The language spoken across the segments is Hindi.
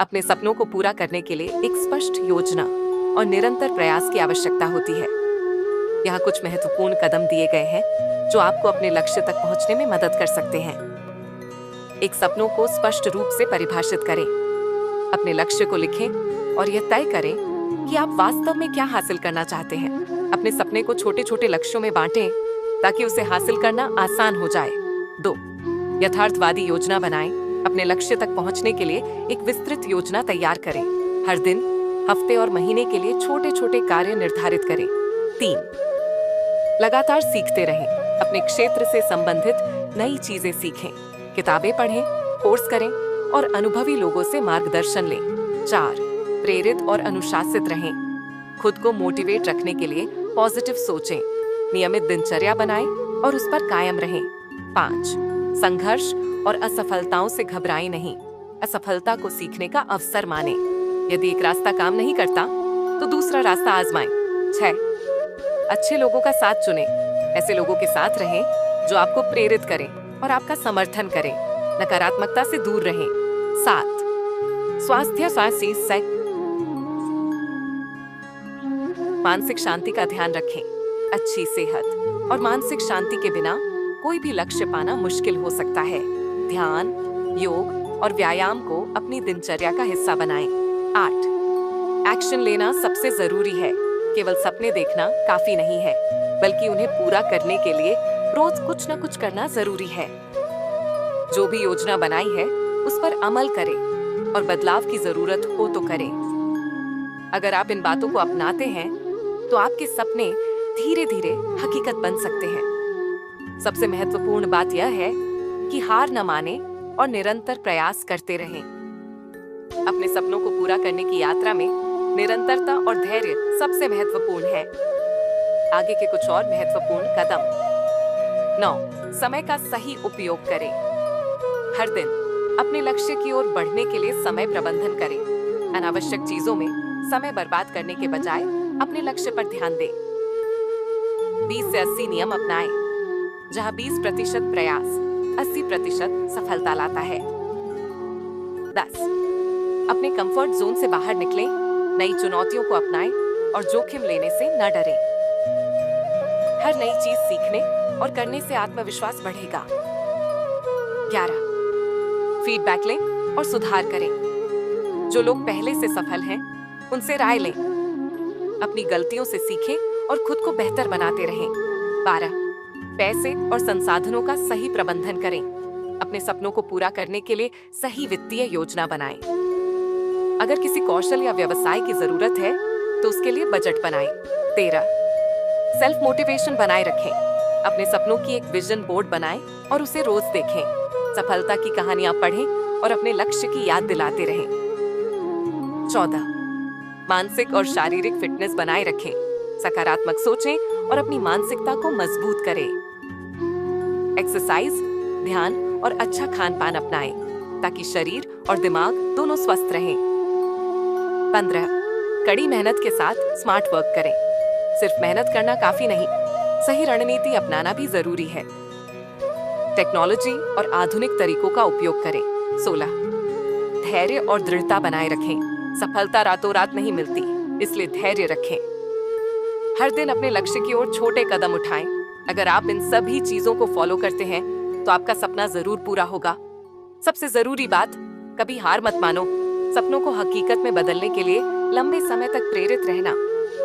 अपने सपनों को पूरा करने के लिए एक स्पष्ट योजना और निरंतर प्रयास की आवश्यकता होती है। यहाँ कुछ महत्वपूर्ण कदम दिए गए हैं जो आपको अपने लक्ष्य तक पहुंचने में मदद कर सकते हैं। एक, सपनों को स्पष्ट रूप से परिभाषित करें। अपने लक्ष्य को लिखें और यह तय करें कि आप वास्तव में क्या हासिल करना चाहते हैं। अपने सपने को छोटे छोटे लक्ष्यों में बांटें ताकि उसे हासिल करना आसान हो जाए। 2, यथार्थवादी योजना बनाएं। अपने लक्ष्य तक पहुंचने के लिए एक विस्तृत योजना तैयार करें। हर दिन, हफ्ते और महीने के लिए छोटे छोटे कार्य निर्धारित करें। 3, लगातार सीखते रहें। अपने क्षेत्र से संबंधित नई चीजें सीखें, किताबें पढ़ें, कोर्स करें और अनुभवी लोगों से मार्गदर्शन लें। 4, प्रेरित और अनुशासित रहें। खुद को मोटिवेट रखने के लिए पॉजिटिव सोचें, नियमित दिनचर्या बनाएं और उस पर कायम रहें। 5, संघर्ष और असफलताओं से घबराएं नहीं। असफलता को सीखने का अवसर मानें। यदि एक रास्ता काम नहीं करता तो दूसरा रास्ता आजमाएं। 6, अच्छे लोगों का साथ चुनें। ऐसे लोगों के साथ रहें जो आपको प्रेरित करें और आपका समर्थन करें। नकारात्मकता से दूर रहें। 7, मानसिक शांति का ध्यान रखें। अच्छी सेहत और मानसिक शांति के बिना कोई भी लक्ष्य पाना मुश्किल हो सकता है। ध्यान, योग और व्यायाम को अपनी दिनचर्या का हिस्सा बनाएं। 8, एक्शन लेना सबसे जरूरी है। केवल सपने देखना काफी नहीं है, बल्कि उन्हें पूरा करने के लिए रोज कुछ न कुछ करना जरूरी है। जो भी योजना बनाई है उस पर अमल करें और बदलाव की जरूरत हो तो करें। अगर आप इन बातों को अपनाते हैं तो आपके सपने धीरे धीरे हकीकत बन सकते हैं। सबसे महत्वपूर्ण बात यह है कि हार न माने और निरंतर प्रयास करते रहें। अपने सपनों को पूरा करने की यात्रा में निरंतरता और धैर्य सबसे महत्वपूर्ण है। आगे के कुछ और महत्वपूर्ण कदम। 9, समय का सही उपयोग करें। हर दिन अपने लक्ष्य की ओर बढ़ने के लिए समय प्रबंधन करें। अनावश्यक चीजों में समय बर्बाद करने के बजाय अपने लक्ष्य पर ध्यान दें। 20 से 80 नियम अपनाएं, जहां 20% प्रयास 80% सफलता लाता है। 10, अपने कंफर्ट जोन से बाहर निकलें, नई चुनौतियों को अपनाएं और जोखिम लेने से न डरें। हर नई चीज सीखने और करने से आत्मविश्वास बढ़ेगा। 11, फीडबैक लें और सुधार करें। जो लोग पहले से सफल हैं, उनसे राय लें। अपनी गलतियों से सीखें और खुद को बेहतर बनाते रहें। 12, पैसे और संसाधनों का सही प्रबंधन करें। अपने सपनों को पूरा करने के लिए सही वित्तीय योजना बनाएं। अगर किसी कौशल या व्यवसाय की जरूरत है तो उसके लिए बजट बनाएं। 13, सेल्फ मोटिवेशन बनाए रखें। अपने सपनों की एक विजन बोर्ड बनाएं और उसे रोज देखें। सफलता की कहानियां पढ़ें और अपने लक्ष्य की याद दिलाते रहें। 14, मानसिक और शारीरिक फिटनेस बनाए रखें। सकारात्मक सोचें और अपनी मानसिकता को मजबूत करें। एक्सरसाइज, ध्यान और अच्छा खान पान अपनाएं ताकि शरीर और दिमाग दोनों स्वस्थ रहें। 15, कड़ी मेहनत के साथ स्मार्ट वर्क करें। सिर्फ मेहनत करना काफी नहीं, सही रणनीति अपनाना भी जरूरी है। टेक्नोलॉजी और आधुनिक तरीकों का उपयोग करें। 16, धैर्य और दृढ़ता बनाए रखें। सफलता रातों रात नहीं मिलती, इसलिए धैर्य रखें। हर दिन अपने लक्ष्य की ओर छोटे कदम उठाएं। अगर आप इन सभी चीजों को फॉलो करते हैं तो आपका सपना जरूर पूरा होगा। सबसे जरूरी बात, कभी हार मत मानो। सपनों को हकीकत में बदलने के लिए लंबे समय तक प्रेरित रहना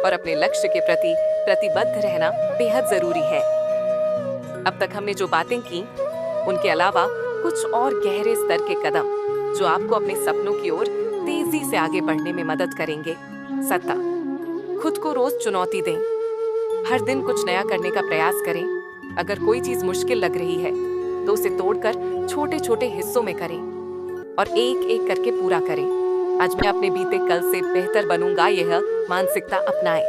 और अपने लक्ष्य के प्रति प्रतिबद्ध रहना बेहद जरूरी है। अब तक हमने जो बातें की, उनके अलावा कुछ और गहरे स्तर के कदम जो आपको अपने सपनों की ओर तेजी से आगे बढ़ने में मदद करेंगे। 7, खुद को रोज चुनौती दें। हर दिन कुछ नया करने का प्रयास करें। अगर कोई चीज मुश्किल लग रही है तो उसे तोड़कर छोटे छोटे हिस्सों में करें और एक एक करके पूरा करें। आज मैं अपने बीते कल से बेहतर बनूंगा, यह मानसिकता अपनाएं।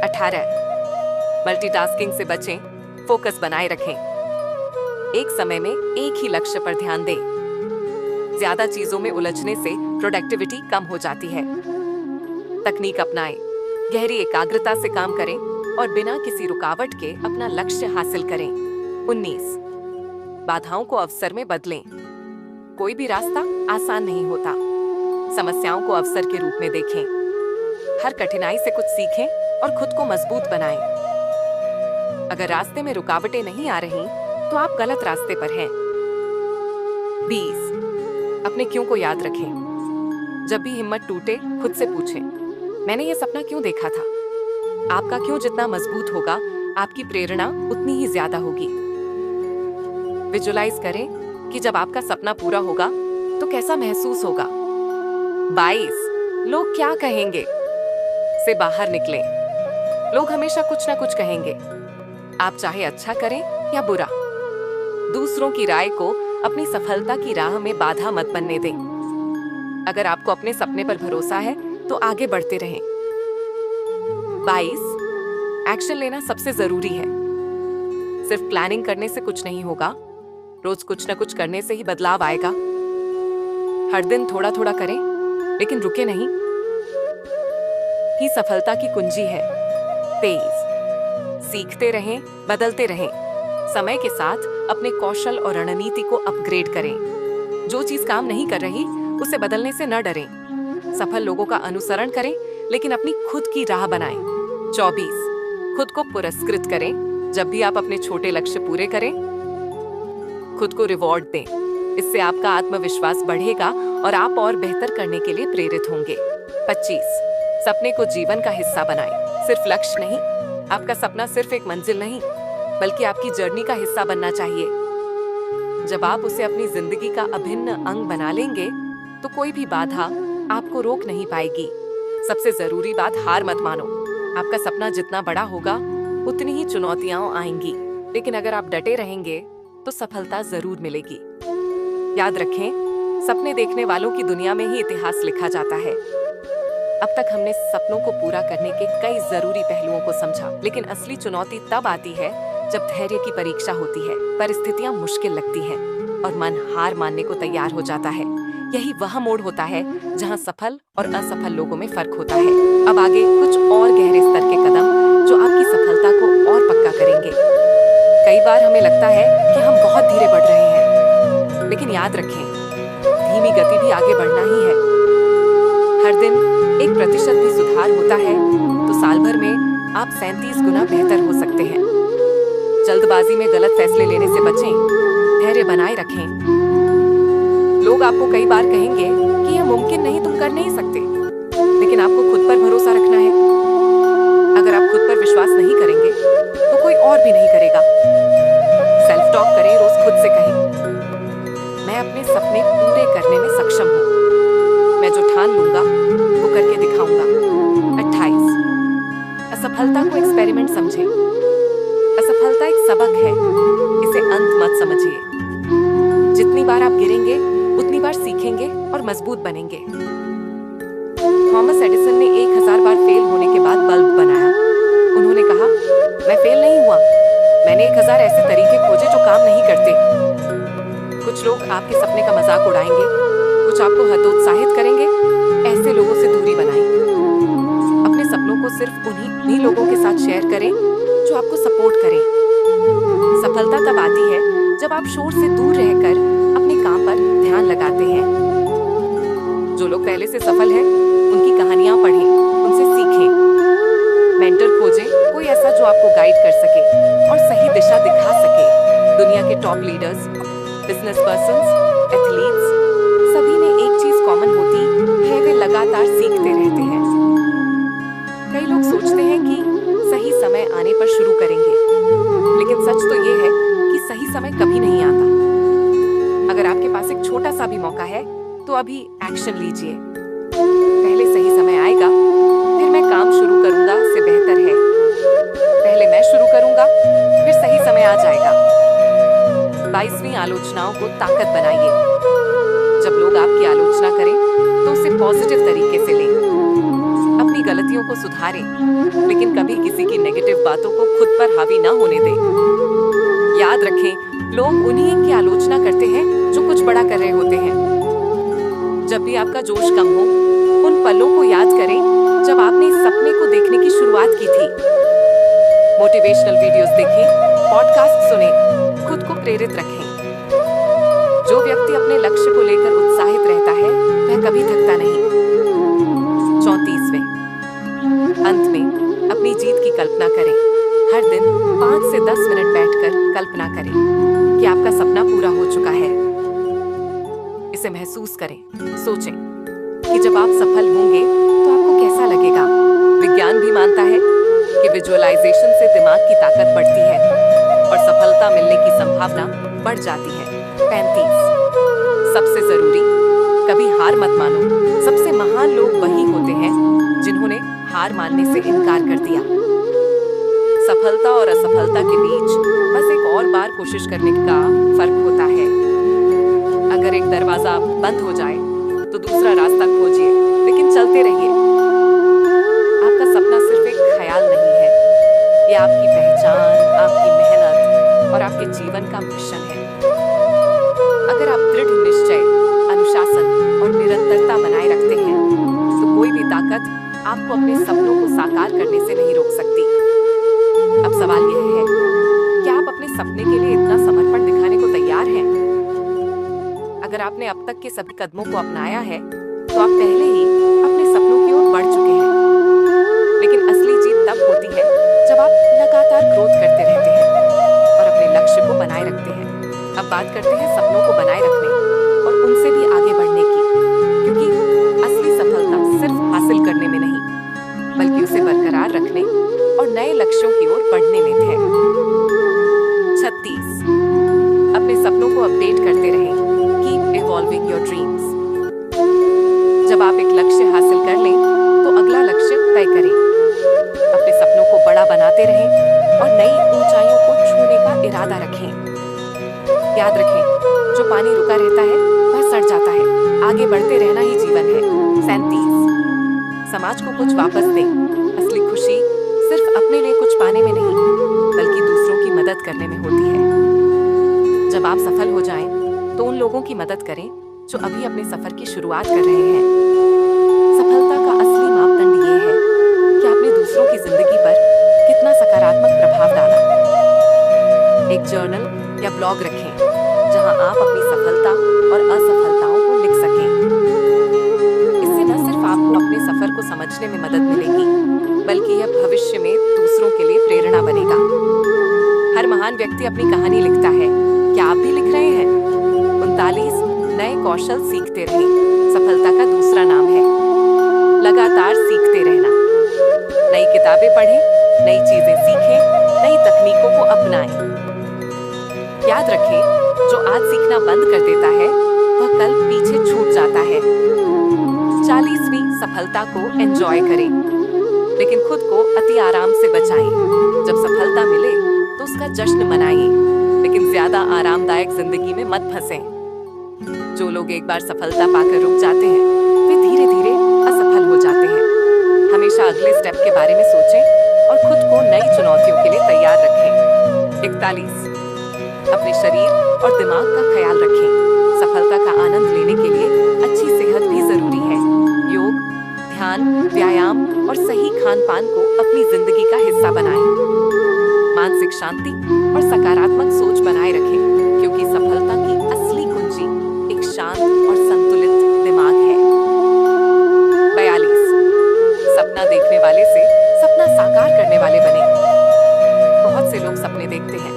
18, मल्टीटास्किंग से बचें, फोकस बनाए रखें। एक समय में एक ही लक्ष्य पर ध्यान दें। ज्यादा चीजों में उलझने से प्रोडक्टिविटी कम हो जाती है। तकनीक अपनाएं, गहरी एकाग्रता से काम करें और बिना किसी रुकावट के अपना लक्ष्य हासिल करें। 19, बाधाओं को अवसर में बदलें। कोई भी रास्ता आसान नहीं होता, समस्याओं को अवसर के रूप में देखें। हर कठिनाई से कुछ सीखें और खुद को मजबूत बनाएं। अगर रास्ते में रुकावटें नहीं आ रही तो आप गलत रास्ते पर हैं। 20 अपने क्यों को याद रखें। जब भी हिम्मत टूटे, खुद से पूछें, मैंने ये सपना क्यों देखा था। आपका क्यों जितना मजबूत होगा, आपकी प्रेरणा उतनी ही ज्यादा होगी। विजुलाइज करें कि जब आपका सपना पूरा होगा तो कैसा महसूस होगा। 22 लोग क्या कहेंगे से बाहर निकलें। लोग हमेशा कुछ ना कुछ कहेंगे, आप चाहे अच्छा करें या बुरा। दूसरों की राय को अपनी सफलता की राह में बाधा मत बनने दें। अगर आपको अपने सपने पर भरोसा है तो आगे बढ़ते रहें। 22 एक्शन लेना सबसे जरूरी है। सिर्फ प्लानिंग करने से कुछ नहीं होगा, रोज कुछ ना कुछ करने से ही बदलाव आएगा। हर दिन थोड़ा थोड़ा करें, लेकिन रुके नहीं, ही सफलता की कुंजी है। 23 सीखते रहें, बदलते रहें। समय के साथ अपने कौशल और रणनीति को अपग्रेड करें। जो चीज काम नहीं कर रही उसे बदलने से न डरें। सफल लोगों का अनुसरण करें, लेकिन अपनी खुद की राह बनाएं। 24 खुद को पुरस्कृत करें। जब भी आप अपने छोटे लक्ष्य पूरे करें, खुद को रिवॉर्ड दें। इससे आपका आत्मविश्वास बढ़ेगा और आप और बेहतर करने के लिए प्रेरित होंगे। 25 सपने को जीवन का हिस्सा बनाएं। सिर्फ लक्ष्य नहीं, आपका सपना सिर्फ एक मंजिल नहीं, बल्कि आपकी जर्नी का हिस्सा बनना चाहिए। जब आप उसे अपनी जिंदगी का अभिन्न अंग बना लेंगे तो कोई भी बाधा आपको रोक नहीं पाएगी। सबसे जरूरी बात, हार मत मानो। आपका सपना जितना बड़ा होगा उतनी ही चुनौतियां आएंगी, लेकिन अगर आप डटे रहेंगे तो सफलता जरूर मिलेगी। याद रखें, सपने देखने वालों की दुनिया में ही इतिहास लिखा जाता है। अब तक हमने सपनों को पूरा करने के कई जरूरी पहलुओं को समझा, लेकिन असली चुनौती तब आती है जब धैर्य की परीक्षा होती है, परिस्थितियां मुश्किल लगती हैं और मन हार मानने को तैयार हो जाता है। यही वह मोड़ होता है जहां सफल और असफल लोगों में फर्क होता है। अब आगे कुछ और गहरे स्तर के कदम जो आपकी सफलता को और पक्का करेंगे। कई बार हमें लगता है कि हम बहुत धीरे बढ़ रहे हैं, लेकिन याद रखें, धीमी गति भी आगे बढ़ना ही है। हर दिन 1% भी सुधार होता है तो साल भर में आप 37 गुना बेहतर हो सकते हैं। जल्दबाजी में गलत फैसले लेने से बचें, धैर्य बनाए रखें। लोग आपको कई बार कहेंगे कि यह मुमकिन नहीं, तुम कर नहीं सकते, लेकिन आपको खुद पर भरोसा रखना है। अगर आप खुद पर विश्वास नहीं करेंगे तो कोई और भी नहीं करेगा। सेल्फ टॉक करें, रोज खुद से कहें, मैं अपने सपने पूरे करने में सक्षम हूँ। मैं जो ठान लूंगा वो करके दिखाऊंगा। 28 असफलता को एक्सपेरिमेंट समझें। असफलता एक सबक है, इसे अंत मत समझिए। जितनी बार आप गिरेंगे उतनी बार सीखेंगे और मजबूत बनेंगे। थॉमस एडिसन ने 1000 बार फेल होने के बाद बल्ब बनाया। उन्होंने कहा, मैं फेल नहीं हुआ, मैंने 1000 ऐसे तरीके खोजे जो काम नहीं करते। कुछ लोग आपके सपने का मजाक उड़ाएंगे, कुछ आपको हतोत्साहित करेंगे। ऐसे लोगों से दूरी बनाएं। अपने सपनों को सिर्फ उन्हीं लोगों के साथ शेयर करें जो आपको सपोर्ट करें। सफलता तब आती है जब आप शोर से दूर रहकर अपने काम पर ध्यान लगाते हैं। जो लोग पहले से सफल हैं, उनकी कहानियां पढ़ें, उनसे सीखें। मेंटर खोजें, कोई ऐसा जो आपको गाइड कर सके और सही दिशा दिखा सके। दुनिया के top leaders, business persons, athletes, सभी में एक चीज कॉमन होती है, वे लगातार सीखते रहते हैं। कई लोग सोचते हैं कि सही समय आने पर शुरू करेंगे, लेकिन सच तो ये है कि सही समय कभी नहीं आता। अगर आपके पास एक छोटा सा भी मौका है तो अभी एक्शन लीजिए। पहले सही समय आएगा, फिर मैं काम शुरू करूंगा से बेहतर है पहले मैं शुरू करूंगा, फिर सही समय आ जाएगा। 22वीं आलोचनाओं को ताकत बनाइए। जब लोग आपकी आलोचना करें तो उसे पॉजिटिव तरीके से लें। अपनी गलतियों को सुधारें, लेकिन कभी किसी की नेगेटिव बातों को खुद पर हावी ना होने दें। याद रखें, लोग उन्हीं की आलोचना करते हैं जो कुछ बड़ा कर रहे होते हैं। जब भी आपका जोश कम हो, उन पलों को याद करें जब आपने इस सपने को देखने की शुरुआत की थी। मोटिवेशनल वीडियोस देखें, पॉडकास्ट सुनें, खुद को प्रेरित रखें। जो व्यक्ति व्यक्ति अपने लक्ष्य को लेकर उत्साहित रहता है वह कभी थकता नहीं। 34वें, अंत में अपनी जीत की कल्पना करें। हर दिन 5 से 10 मिनट बैठकर कल्पना करें कि आपका सपना पूरा हो चुका है। इसे महसूस करें, सोचें कि जब आप सफल होंगे तो आपको कैसा लगेगा। विज्ञान भी मानता है कि विजुअलाइजेशन से दिमाग की ताकत बढ़ती है और सफलता मिलने की संभावना बढ़ जाती है। 35, सबसे जरूरी, कभी हार मत मानो। सबसे महान लोग वही होते हैं जिन्होंने हार मानने से इनकार कर दिया। सफलता और असफलता के बीच बस एक और बार कोशिश करने का फर्क होता है। अगर एक दरवाजा बंद हो जाए तो दूसरा रास्ता खोजिए, लेकिन चलते रहिए। आपका सपना सिर्फ एक ख्याल नहीं है, ये आपकी पहचान, आपकी मेहनत और आपके जीवन का मिशन है। अगर आप दृढ़ निश्चय, अनुशासन और निरंतरता बनाए रखते हैं तो कोई भी ताकत आपको अपने सपनों को साकार करने से नहीं रोक सकती। अब सवाल यह है, क्या आप अपने सपने के लिए इतना समर्पण दिखाने को तैयार हैं? अगर आपने अब तक के सभी कदमों को अपनाया है तो आप पहले ही अपने सपनों की ओर बढ़ चुके हैं। लेकिन असली जीत तब होती है जब आप लगातार ग्रोथ करते रहते हैं और अपने लक्ष्य को बनाए रखते हैं। अब बात करते हैं सपनों को बनाए रखने और उनसे भी आगे बढ़ने की, क्योंकि असली सफलता सिर्फ हासिल करने में नहीं बल्कि उसे बरकरार रखने और नए लक्ष्यों की ओर बढ़ने में है। 36, अपने सपनों को अपडेट करते रहें। Keep evolving your dreams. जब आप एक लक्ष्य हासिल कर लें तो अगला लक्ष्य तय करें। अपने सपनों को बड़ा बनाते रहें और नई ऊंचाइयों को छूने का इरादा रखें। याद रखें, जो पानी रुका रहता है वह सड़ जाता है। आगे बढ़ते रहना ही जीवन है। 37, समाज को कुछ वापस दें। असली खुशी सिर्फ अपने लिए कुछ पाने में नहीं बल्कि दूसरों की मदद करने में होती है। जब आप सफल हो जाएं तो उन लोगों की मदद करें जो अभी अपने सफर की शुरुआत कर रहे हैं। सफलता का असली मापदंड ये है कि आपने दूसरों की जिंदगी पर कितना सकारात्मक प्रभाव डाला। एक जर्नल या ब्लॉग रखें जहां आप अपनी सफलता और असफलताओं को लिख सकें। इससे न सिर्फ आपको अपने सफर को समझने में मदद मिलेगी बल्कि यह भविष्य में दूसरों के लिए प्रेरणा बनेगा। हर महान व्यक्ति अपनी कहानी लिखता है, क्या आप भी लिख रहे हैं? 39, नए कौशल सीखते रहें। सफलता का दूसरा नाम है लगातार सीखते रहना। नई किताबें पढ़ें, नई चीजें सीखें, नई तकनीकों को अपनाएं। याद रखें, जो आज सीखना बंद कर देता है वह कल पीछे छूट जाता है। 40वीं, सफलता को एंजॉय करें, लेकिन खुद को अति आराम से बचाएं। जब सफलता मिले तो उसका जश्न मनाइए, लेकिन ज्यादा आरामदायक जिंदगी में मत फंसें। जो लोग एक बार सफलता पाकर रुक जाते हैं वे धीरे धीरे असफल हो जाते हैं। हमेशा अगले स्टेप के बारे में सोचें और खुद को नई चुनौतियों के लिए तैयार रखें। 41, अपने शरीर और दिमाग का ख्याल रखें। सफलता का आनंद लेने के लिए अच्छी सेहत भी जरूरी है। योग, ध्यान, व्यायाम और सही खान पान को अपनी जिंदगी का हिस्सा बनाएं। मानसिक शांति और सकारात्मक सोच बनाए रखें, क्योंकि सफलता की असली कुंजी एक शांत और संतुलित दिमाग है। 42, सपना देखने वाले से सपना साकार करने वाले बने। बहुत से लोग सपने देखते हैं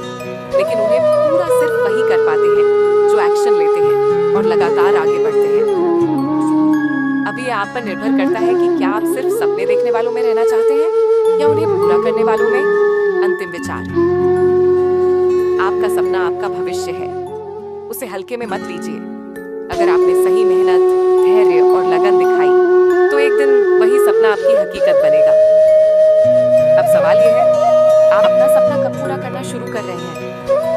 लेकिन उन्हें पूरा सिर्फ वही कर पाते हैं जो एक्शन लेते हैं और लगातार आगे बढ़ते हैं। अभी ये आप पर निर्भर करता है कि क्या आप सिर्फ सपने देखने वालों में रहना चाहते हैं या उन्हें पूरा करने वालों में। अंतिम विचार, आपका सपना आपका भविष्य है, उसे हल्के में मत लीजिए। अगर आपने सही मेहनत, धैर्य और लगन दिखाई तो एक दिन वही सपना आपकी हकीकत बनेगा। अब सवाल यह है, आप अपना सपना कब पूरा करना शुरू कर रहे हैं?